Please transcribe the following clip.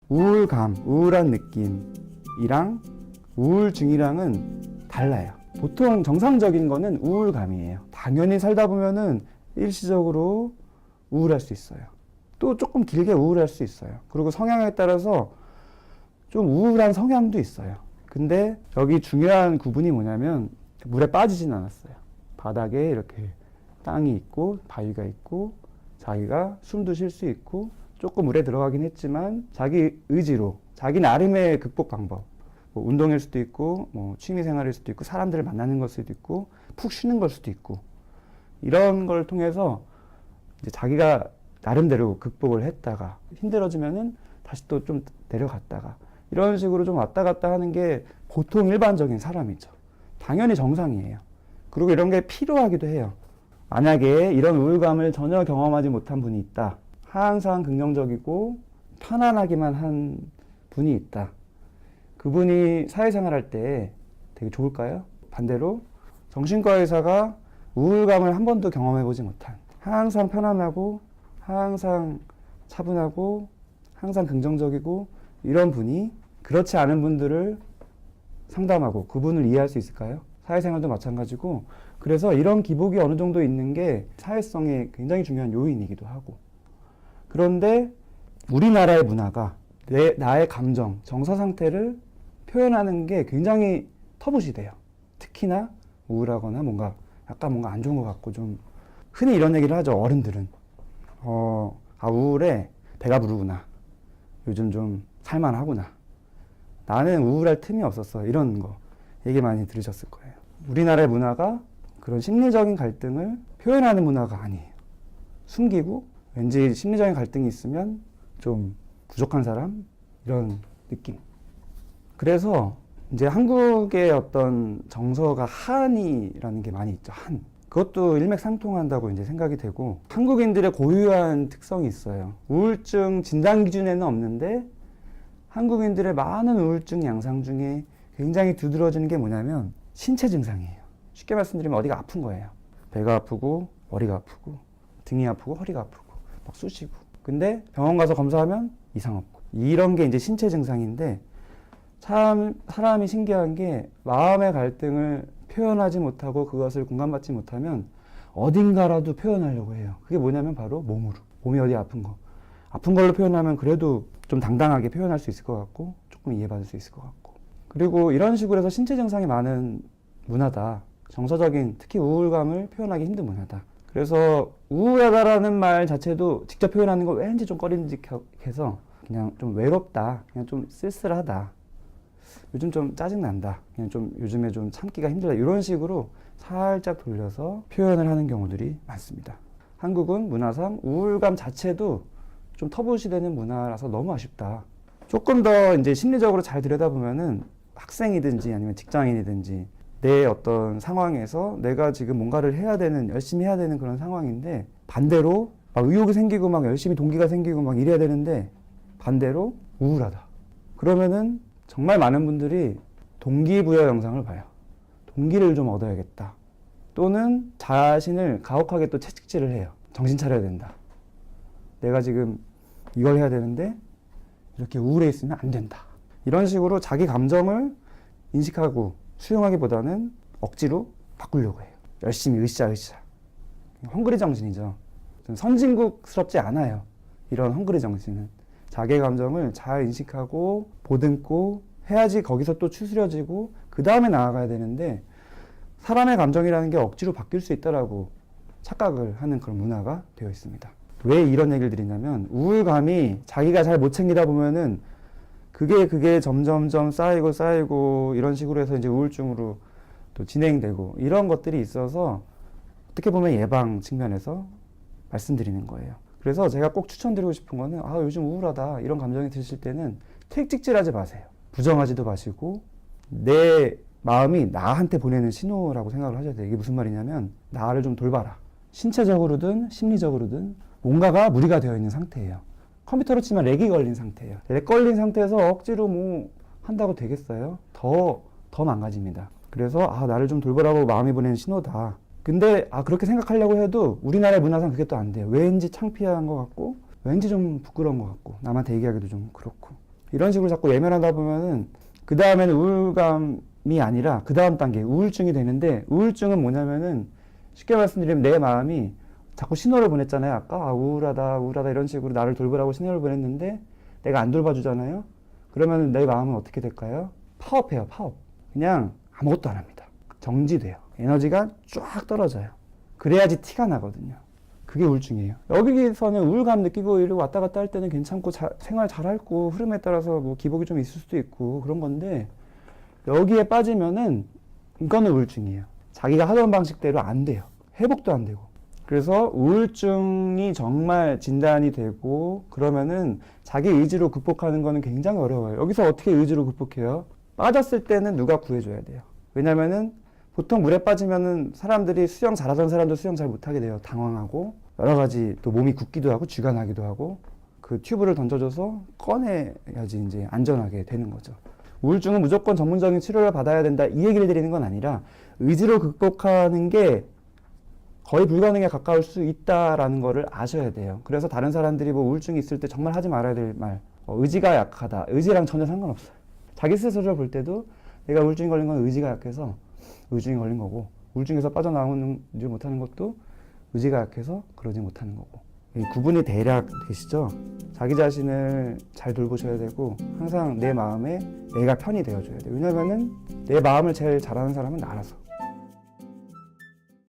우울감, 우울한 느낌이랑 우울증이랑은 달라요. 보통 정상적인 거는 우울감이에요. 당연히 살다 보면은 일시적으로 우울할 수 있어요. 또 조금 길게 우울할 수 있어요. 그리고 성향에 따라서 좀 우울한 성향도 있어요. 근데 여기 중요한 구분이 뭐냐면 물에 빠지진 않았어요. 바닥에 이렇게 땅이 있고 바위가 있고 자기가 숨도 쉴 수 있고 조금 물에 들어가긴 했지만 자기 의지로 자기 나름의 극복 방법, 뭐 운동일 수도 있고 뭐 취미 생활일 수도 있고 사람들을 만나는 걸 수도 있고 푹 쉬는 걸 수도 있고 이런 걸 통해서 이제 자기가 나름대로 극복을 했다가 힘들어지면은 다시 또 좀 내려갔다가 이런 식으로 좀 왔다 갔다 하는 게 보통 일반적인 사람이죠. 당연히 정상이에요. 그리고 이런 게 필요하기도 해요. 만약에 이런 우울감을 전혀 경험하지 못한 분이 있다. 항상 긍정적이고 편안하기만 한 분이 있다. 그분이 사회생활할 때 되게 좋을까요? 반대로 정신과 의사가 우울감을 한 번도 경험해보지 못한 항상 편안하고 항상 차분하고 항상 긍정적이고 이런 분이 그렇지 않은 분들을 상담하고 그분을 이해할 수 있을까요? 사회생활도 마찬가지고 그래서 이런 기복이 어느 정도 있는 게 사회성에 굉장히 중요한 요인이기도 하고 그런데 우리나라의 문화가 나의 감정, 정서 상태를 표현하는 게 굉장히 터부시돼요. 특히나 우울하거나 약간 뭔가 안 좋은 것 같고 좀 흔히 이런 얘기를 하죠. 어른들은 우울해. 배가 부르구나. 요즘 좀 살만하구나. 나는 우울할 틈이 없었어. 이런 거 얘기 많이 들으셨을 거예요. 우리나라의 문화가 그런 심리적인 갈등을 표현하는 문화가 아니에요. 숨기고 왠지 심리적인 갈등이 있으면 좀 부족한 사람? 이런 느낌. 그래서 이제 한국의 어떤 정서가 한이라는 게 많이 있죠. 한. 그것도 일맥상통한다고 이제 생각이 되고 한국인들의 고유한 특성이 있어요. 우울증 진단 기준에는 없는데 한국인들의 많은 우울증 양상 중에 굉장히 두드러지는 게 뭐냐면 신체 증상이에요. 쉽게 말씀드리면 어디가 아픈 거예요. 배가 아프고 머리가 아프고 등이 아프고 허리가 아프고 막 쑤시고 근데 병원 가서 검사하면 이상 없고 이런 게 이제 신체 증상인데 참 사람이 신기한 게 마음의 갈등을 표현하지 못하고 그것을 공감받지 못하면 어딘가라도 표현하려고 해요. 그게 뭐냐면 바로 몸으로. 몸이 어디 아픈 거. 아픈 걸로 표현하면 그래도 좀 당당하게 표현할 수 있을 것 같고 조금 이해받을 수 있을 것 같고 그리고 이런 식으로 해서 신체 증상이 많은 문화다. 정서적인 특히 우울감을 표현하기 힘든 문화다. 그래서 우울하다라는 말 자체도 직접 표현하는 거 왠지 좀 꺼림직해서 그냥 좀 외롭다. 그냥 좀 쓸쓸하다. 요즘 좀 짜증난다. 그냥 좀 요즘에 좀 참기가 힘들다. 이런 식으로 살짝 돌려서 표현을 하는 경우들이 많습니다. 한국은 문화상 우울감 자체도 좀 터부시되는 문화라서 너무 아쉽다. 조금 더 이제 심리적으로 잘 들여다보면은 학생이든지 아니면 직장인이든지 내 어떤 상황에서 내가 지금 뭔가를 해야 되는, 열심히 해야 되는 그런 상황인데 반대로 막 의욕이 생기고 막 열심히 동기가 생기고 막 이래야 되는데 반대로 우울하다. 그러면은 정말 많은 분들이 동기부여 영상을 봐요. 동기를 좀 얻어야겠다. 또는 자신을 가혹하게 또 채찍질을 해요. 정신 차려야 된다. 내가 지금 이걸 해야 되는데 이렇게 우울해 있으면 안 된다. 이런 식으로 자기 감정을 인식하고 수용하기보다는 억지로 바꾸려고 해요. 열심히 으쌰으쌰. 헝그리 정신이죠. 좀 선진국스럽지 않아요. 이런 헝그리 정신은. 자기 감정을 잘 인식하고 보듬고 해야지 거기서 또 추스려지고 그 다음에 나아가야 되는데 사람의 감정이라는 게 억지로 바뀔 수 있다라고 착각을 하는 그런 문화가 되어 있습니다. 왜 이런 얘기를 드리냐면 우울감이 자기가 잘 못 챙기다 보면은 그게 점점점 쌓이고 이런 식으로 해서 이제 우울증으로 또 진행되고 이런 것들이 있어서 어떻게 보면 예방 측면에서 말씀드리는 거예요. 그래서 제가 꼭 추천드리고 싶은 거는 요즘 우울하다 이런 감정이 드실 때는 택찍질하지 마세요. 부정하지도 마시고 내 마음이 나한테 보내는 신호라고 생각을 하셔야 돼요. 이게 무슨 말이냐면 나를 좀 돌봐라. 신체적으로든 심리적으로든 뭔가가 무리가 되어 있는 상태예요. 컴퓨터로 치면 렉이 걸린 상태예요. 렉 걸린 상태에서 억지로 뭐 한다고 되겠어요? 더 망가집니다. 그래서 나를 좀 돌보라고 마음이 보내는 신호다. 근데 그렇게 생각하려고 해도 우리나라의 문화상 그게 또 안 돼요. 왠지 창피한 것 같고 왠지 좀 부끄러운 것 같고 남한테 얘기하기도 좀 그렇고 이런 식으로 자꾸 외면하다 보면은 그 다음에는 우울감이 아니라 그 다음 단계 우울증이 되는데, 우울증은 뭐냐면은 쉽게 말씀드리면 내 마음이 자꾸 신호를 보냈잖아요. 아까 우울하다 우울하다 이런 식으로 나를 돌보라고 신호를 보냈는데 내가 안 돌봐주잖아요. 그러면 내 마음은 어떻게 될까요? 파업해요. 파업. 그냥 아무것도 안 합니다. 정지돼요. 에너지가 쫙 떨어져요. 그래야지 티가 나거든요. 그게 우울증이에요. 여기서는 우울감 느끼고 이러고 왔다 갔다 할 때는 괜찮고 생활 잘하고 흐름에 따라서 뭐 기복이 좀 있을 수도 있고 그런 건데, 여기에 빠지면은 이거는 우울증이에요. 자기가 하던 방식대로 안 돼요. 회복도 안 되고. 그래서 우울증이 정말 진단이 되고 그러면은 자기 의지로 극복하는 거는 굉장히 어려워요. 여기서 어떻게 의지로 극복해요? 빠졌을 때는 누가 구해줘야 돼요. 왜냐면은 보통 물에 빠지면은 사람들이 수영 잘하던 사람도 수영 잘 못하게 돼요. 당황하고 여러 가지 또 몸이 굳기도 하고 쥐가 나기도 하고, 그 튜브를 던져줘서 꺼내야지 이제 안전하게 되는 거죠. 우울증은 무조건 전문적인 치료를 받아야 된다 이 얘기를 드리는 건 아니라 의지로 극복하는 게 거의 불가능에 가까울 수 있다라는 거를 아셔야 돼요. 그래서 다른 사람들이 뭐 우울증이 있을 때 정말 하지 말아야 될 말, 의지가 약하다. 의지랑 전혀 상관없어요. 자기 스스로를 볼 때도 내가 우울증이 걸린 건 의지가 약해서 우울증이 걸린 거고, 우울증에서 빠져나오지 못하는 것도 의지가 약해서 그러지 못하는 거고. 이 구분이 대략 되시죠? 자기 자신을 잘 돌보셔야 되고 항상 내 마음에 내가 편이 되어줘야 돼요. 왜냐면은 내 마음을 제일 잘하는 사람은 나라서.